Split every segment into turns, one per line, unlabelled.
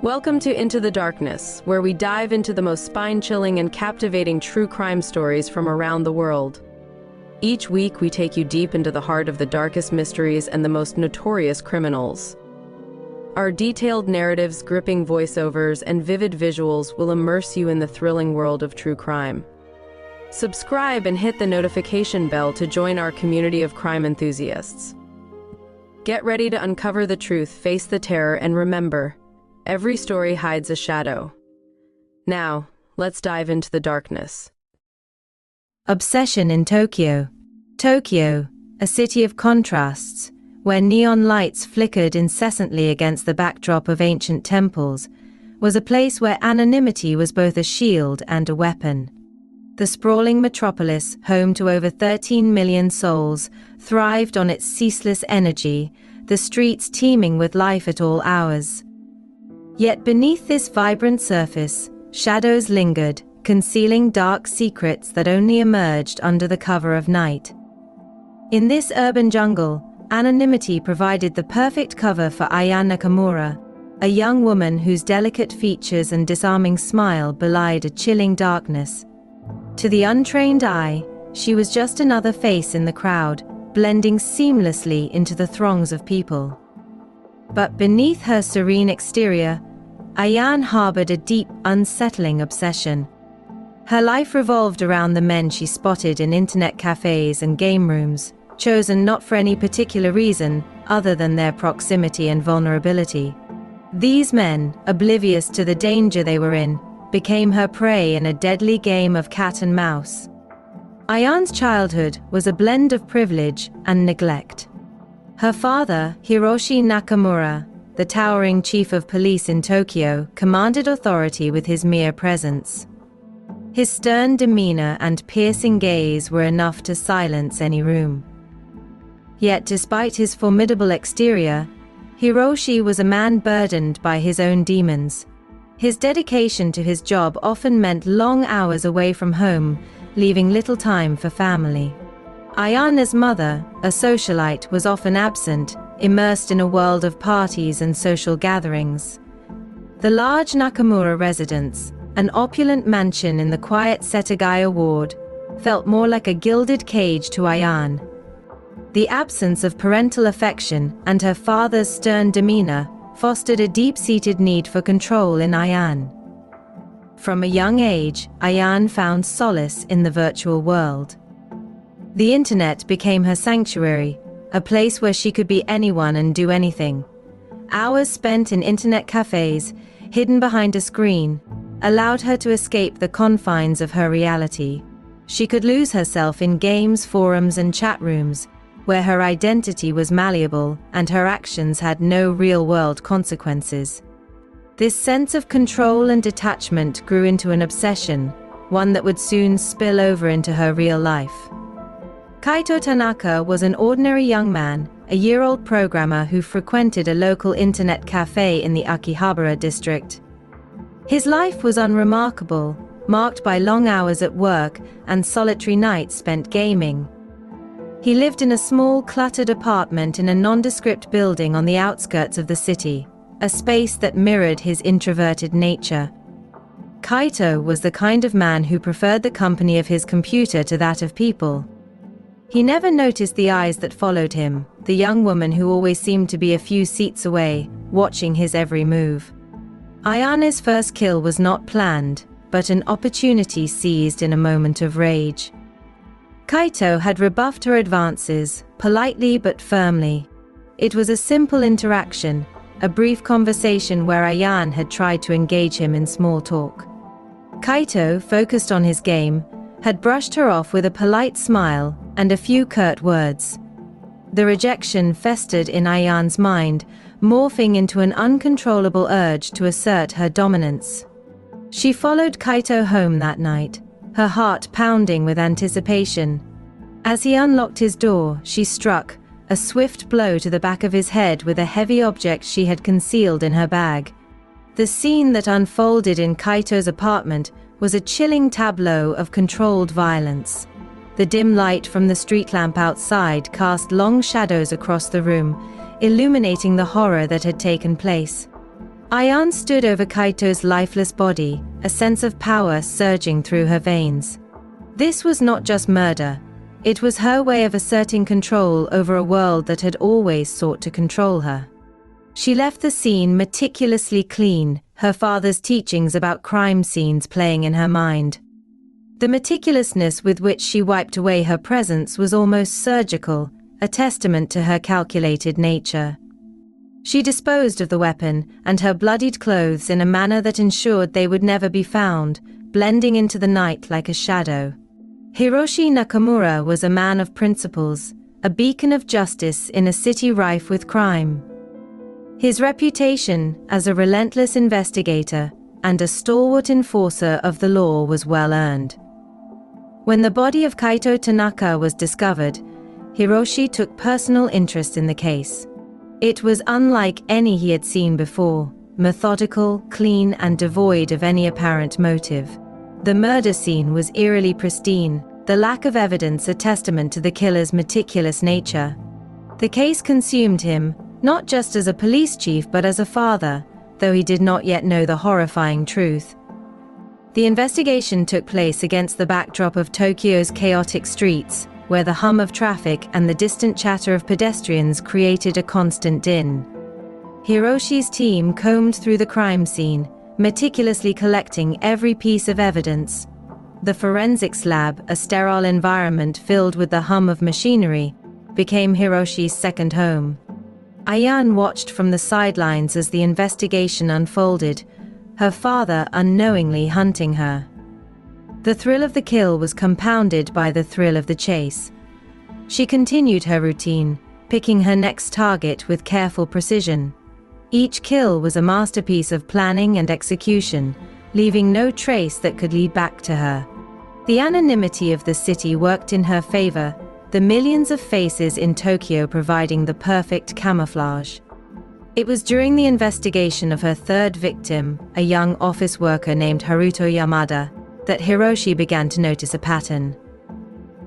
Welcome to Into the Darkness, where we dive into the most spine-chilling and captivating true crime stories from around the world. Each week, we take you deep into the heart of the darkest mysteries and the most notorious criminals. Our detailed narratives, gripping voiceovers, and vivid visuals will immerse you in the thrilling world of true crime. Subscribe and hit the notification bell to join our community of crime enthusiasts. Get ready to uncover the truth, face the terror, and remember, every story hides a shadow. Now, let's dive into the darkness.
Obsession in Tokyo. Tokyo, a city of contrasts, where neon lights flickered incessantly against the backdrop of ancient temples, was a place where anonymity was both a shield and a weapon. The sprawling metropolis, home to over 13 million souls, thrived on its ceaseless energy, the streets teeming with life at all hours. Yet beneath this vibrant surface, shadows lingered, concealing dark secrets that only emerged under the cover of night. In this urban jungle, anonymity provided the perfect cover for Aya Nakamura, a young woman whose delicate features and disarming smile belied a chilling darkness. To the untrained eye, she was just another face in the crowd, blending seamlessly into the throngs of people. But beneath her serene exterior, Ayan harbored a deep, unsettling obsession. Her life revolved around the men she spotted in internet cafes and game rooms, chosen not for any particular reason other than their proximity and vulnerability. These men, oblivious to the danger they were in, became her prey in a deadly game of cat and mouse. Ayan's childhood was a blend of privilege and neglect. Her father, Hiroshi Nakamura, the towering chief of police in Tokyo, commanded authority with his mere presence. His stern demeanor and piercing gaze were enough to silence any room. Yet despite his formidable exterior, Hiroshi was a man burdened by his own demons. His dedication to his job often meant long hours away from home, leaving little time for family. Ayana's mother, a socialite, was often absent, immersed in a world of parties and social gatherings. The large Nakamura residence, an opulent mansion in the quiet Setagaya ward, felt more like a gilded cage to Ayan. The absence of parental affection and her father's stern demeanor fostered a deep-seated need for control in Ayan. From a young age, Ayan found solace in the virtual world. The internet became her sanctuary, a place where she could be anyone and do anything. Hours spent in internet cafes, hidden behind a screen, allowed her to escape the confines of her reality. She could lose herself in games, forums, and chat rooms, where her identity was malleable and her actions had no real-world consequences. This sense of control and detachment grew into an obsession, one that would soon spill over into her real life. Kaito Tanaka was an ordinary young man, a year-old programmer who frequented a local internet cafe in the Akihabara district. His life was unremarkable, marked by long hours at work and solitary nights spent gaming. He lived in a small, cluttered apartment in a nondescript building on the outskirts of the city, a space that mirrored his introverted nature. Kaito was the kind of man who preferred the company of his computer to that of people. He never noticed the eyes that followed him, the young woman who always seemed to be a few seats away, watching his every move. Ayane's first kill was not planned, but an opportunity seized in a moment of rage. Kaito had rebuffed her advances, politely but firmly. It was a simple interaction, a brief conversation where Ayan had tried to engage him in small talk. Kaito, focused on his game, had brushed her off with a polite smile and a few curt words. The rejection festered in Ayan's mind, morphing into an uncontrollable urge to assert her dominance. She followed Kaito home that night, her heart pounding with anticipation. As he unlocked his door, she struck a swift blow to the back of his head with a heavy object she had concealed in her bag. The scene that unfolded in Kaito's apartment was a chilling tableau of controlled violence. The dim light from the street lamp outside cast long shadows across the room, illuminating the horror that had taken place. Ayaan stood over Kaito's lifeless body, a sense of power surging through her veins. This was not just murder. It was her way of asserting control over a world that had always sought to control her. She left the scene meticulously clean, her father's teachings about crime scenes playing in her mind. The meticulousness with which she wiped away her presence was almost surgical, a testament to her calculated nature. She disposed of the weapon and her bloodied clothes in a manner that ensured they would never be found, blending into the night like a shadow. Hiroshi Nakamura was a man of principles, a beacon of justice in a city rife with crime. His reputation as a relentless investigator and a stalwart enforcer of the law was well earned. When the body of Kaito Tanaka was discovered, Hiroshi took personal interest in the case. It was unlike any he had seen before, methodical, clean, and devoid of any apparent motive. The murder scene was eerily pristine, the lack of evidence a testament to the killer's meticulous nature. The case consumed him, not just as a police chief but as a father, though he did not yet know the horrifying truth. The investigation took place against the backdrop of Tokyo's chaotic streets, where the hum of traffic and the distant chatter of pedestrians created a constant din. Hiroshi's team combed through the crime scene, meticulously collecting every piece of evidence. The forensics lab, a sterile environment filled with the hum of machinery, became Hiroshi's second home. Ayaan watched from the sidelines as the investigation unfolded, her father unknowingly hunting her. The thrill of the kill was compounded by the thrill of the chase. She continued her routine, picking her next target with careful precision. Each kill was a masterpiece of planning and execution, leaving no trace that could lead back to her. The anonymity of the city worked in her favor, the millions of faces in Tokyo providing the perfect camouflage. It was during the investigation of her third victim, a young office worker named Haruto Yamada, that Hiroshi began to notice a pattern.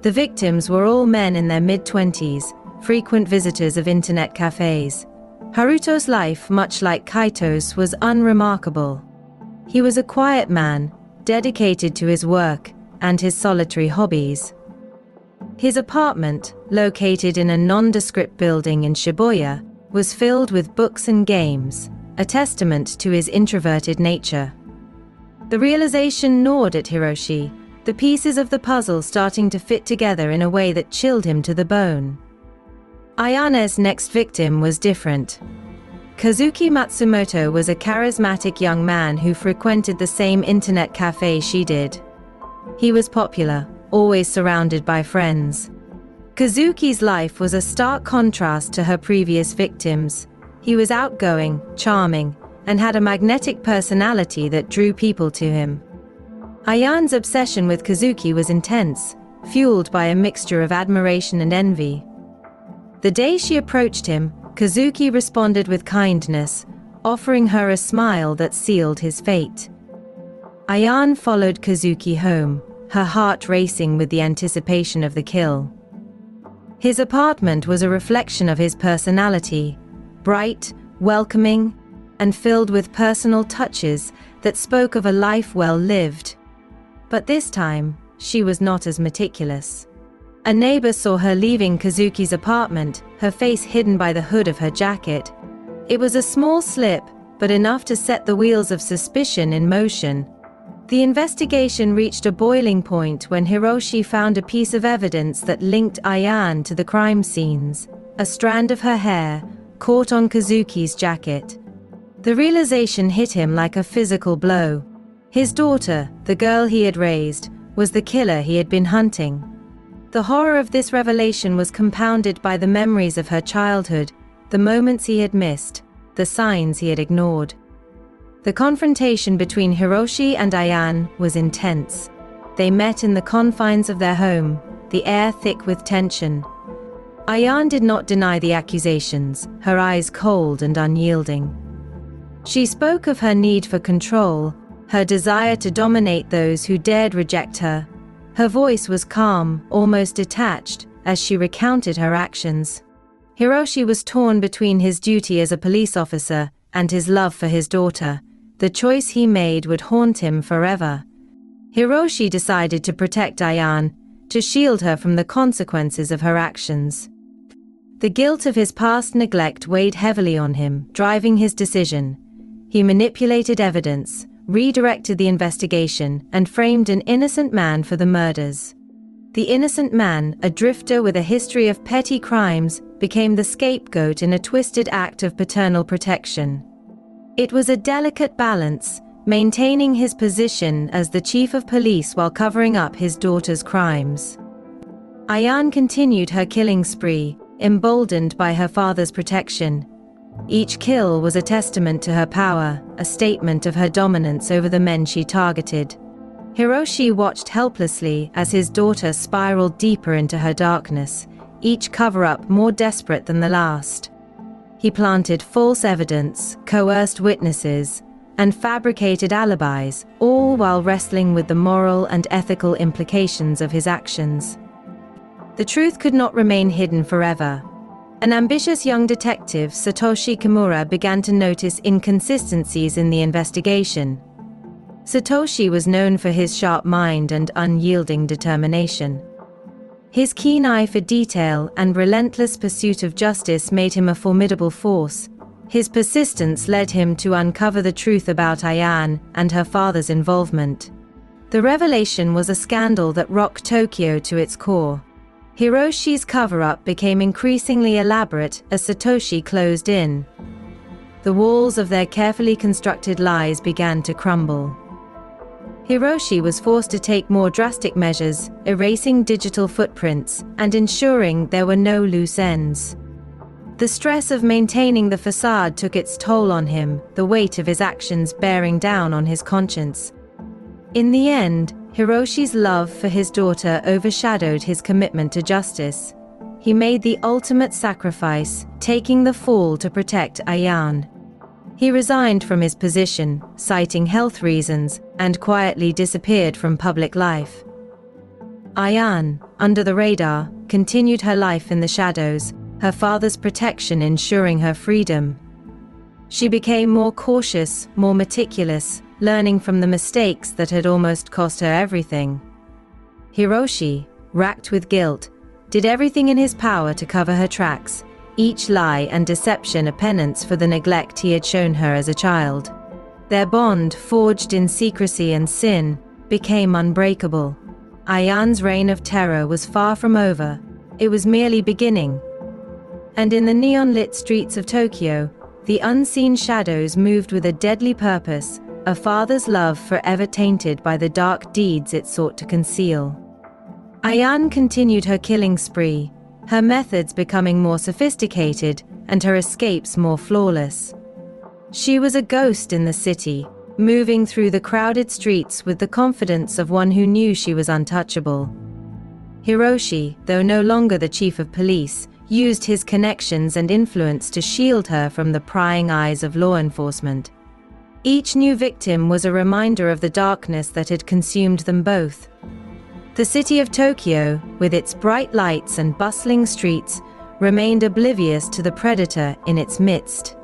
The victims were all men in their mid-20s, frequent visitors of internet cafes. Haruto's life, much like Kaito's, was unremarkable. He was a quiet man, dedicated to his work and his solitary hobbies. His apartment, located in a nondescript building in Shibuya, was filled with books and games, a testament to his introverted nature. The realization gnawed at Hiroshi, the pieces of the puzzle starting to fit together in a way that chilled him to the bone. Ayane's next victim was different. Kazuki Matsumoto was a charismatic young man who frequented the same internet cafe she did. He was popular, always surrounded by friends. Kazuki's life was a stark contrast to her previous victims. He was outgoing, charming, and had a magnetic personality that drew people to him. Ayane's obsession with Kazuki was intense, fueled by a mixture of admiration and envy. The day she approached him, Kazuki responded with kindness, offering her a smile that sealed his fate. Ayane followed Kazuki home, her heart racing with the anticipation of the kill. His apartment was a reflection of his personality, bright, welcoming, and filled with personal touches that spoke of a life well lived. But this time, she was not as meticulous. A neighbor saw her leaving Kazuki's apartment, her face hidden by the hood of her jacket. It was a small slip, but enough to set the wheels of suspicion in motion. The investigation reached a boiling point when Hiroshi found a piece of evidence that linked Ayane to the crime scenes, a strand of her hair, caught on Kazuki's jacket. The realization hit him like a physical blow. His daughter, the girl he had raised, was the killer he had been hunting. The horror of this revelation was compounded by the memories of her childhood, the moments he had missed, the signs he had ignored. The confrontation between Hiroshi and Ayane was intense. They met in the confines of their home, the air thick with tension. Ayane did not deny the accusations, her eyes cold and unyielding. She spoke of her need for control, her desire to dominate those who dared reject her. Her voice was calm, almost detached, as she recounted her actions. Hiroshi was torn between his duty as a police officer and his love for his daughter, the choice he made would haunt him forever. Hiroshi decided to protect Ayane, to shield her from the consequences of her actions. The guilt of his past neglect weighed heavily on him, driving his decision. He manipulated evidence, redirected the investigation, and framed an innocent man for the murders. The innocent man, a drifter with a history of petty crimes, became the scapegoat in a twisted act of paternal protection. It was a delicate balance, maintaining his position as the chief of police while covering up his daughter's crimes. Ayane continued her killing spree, emboldened by her father's protection. Each kill was a testament to her power, a statement of her dominance over the men she targeted. Hiroshi watched helplessly as his daughter spiraled deeper into her darkness, each cover-up more desperate than the last. He planted false evidence, coerced witnesses, and fabricated alibis, all while wrestling with the moral and ethical implications of his actions. The truth could not remain hidden forever. An ambitious young detective, Satoshi Kimura, began to notice inconsistencies in the investigation. Satoshi was known for his sharp mind and unyielding determination. His keen eye for detail and relentless pursuit of justice made him a formidable force. His persistence led him to uncover the truth about Ayane and her father's involvement. The revelation was a scandal that rocked Tokyo to its core. Hiroshi's cover-up became increasingly elaborate as Satoshi closed in. The walls of their carefully constructed lies began to crumble. Hiroshi was forced to take more drastic measures, erasing digital footprints and ensuring there were no loose ends. The stress of maintaining the facade took its toll on him, the weight of his actions bearing down on his conscience. In the end, Hiroshi's love for his daughter overshadowed his commitment to justice. He made the ultimate sacrifice, taking the fall to protect Ayane. He resigned from his position, citing health reasons, and quietly disappeared from public life. Ayane, under the radar, continued her life in the shadows, her father's protection ensuring her freedom. She became more cautious, more meticulous, learning from the mistakes that had almost cost her everything. Hiroshi, racked with guilt, did everything in his power to cover her tracks, each lie and deception a penance for the neglect he had shown her as a child. Their bond, forged in secrecy and sin, became unbreakable. Ayane's reign of terror was far from over, it was merely beginning. And in the neon-lit streets of Tokyo, the unseen shadows moved with a deadly purpose, a father's love forever tainted by the dark deeds it sought to conceal. Ayane continued her killing spree, her methods becoming more sophisticated and her escapes more flawless. She was a ghost in the city, moving through the crowded streets with the confidence of one who knew she was untouchable. Hiroshi, though no longer the chief of police, used his connections and influence to shield her from the prying eyes of law enforcement. Each new victim was a reminder of the darkness that had consumed them both. The city of Tokyo, with its bright lights and bustling streets, remained oblivious to the predator in its midst.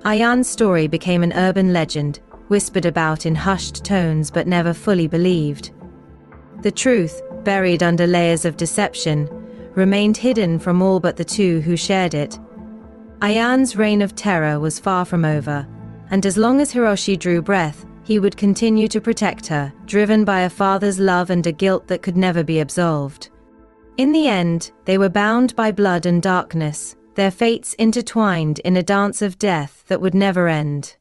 Ayane's story became an urban legend, whispered about in hushed tones but never fully believed. The truth, buried under layers of deception, remained hidden from all but the two who shared it. Ayane's reign of terror was far from over, and as long as Hiroshi drew breath, he would continue to protect her, driven by a father's love and a guilt that could never be absolved. In the end, they were bound by blood and darkness, their fates intertwined in a dance of death that would never end.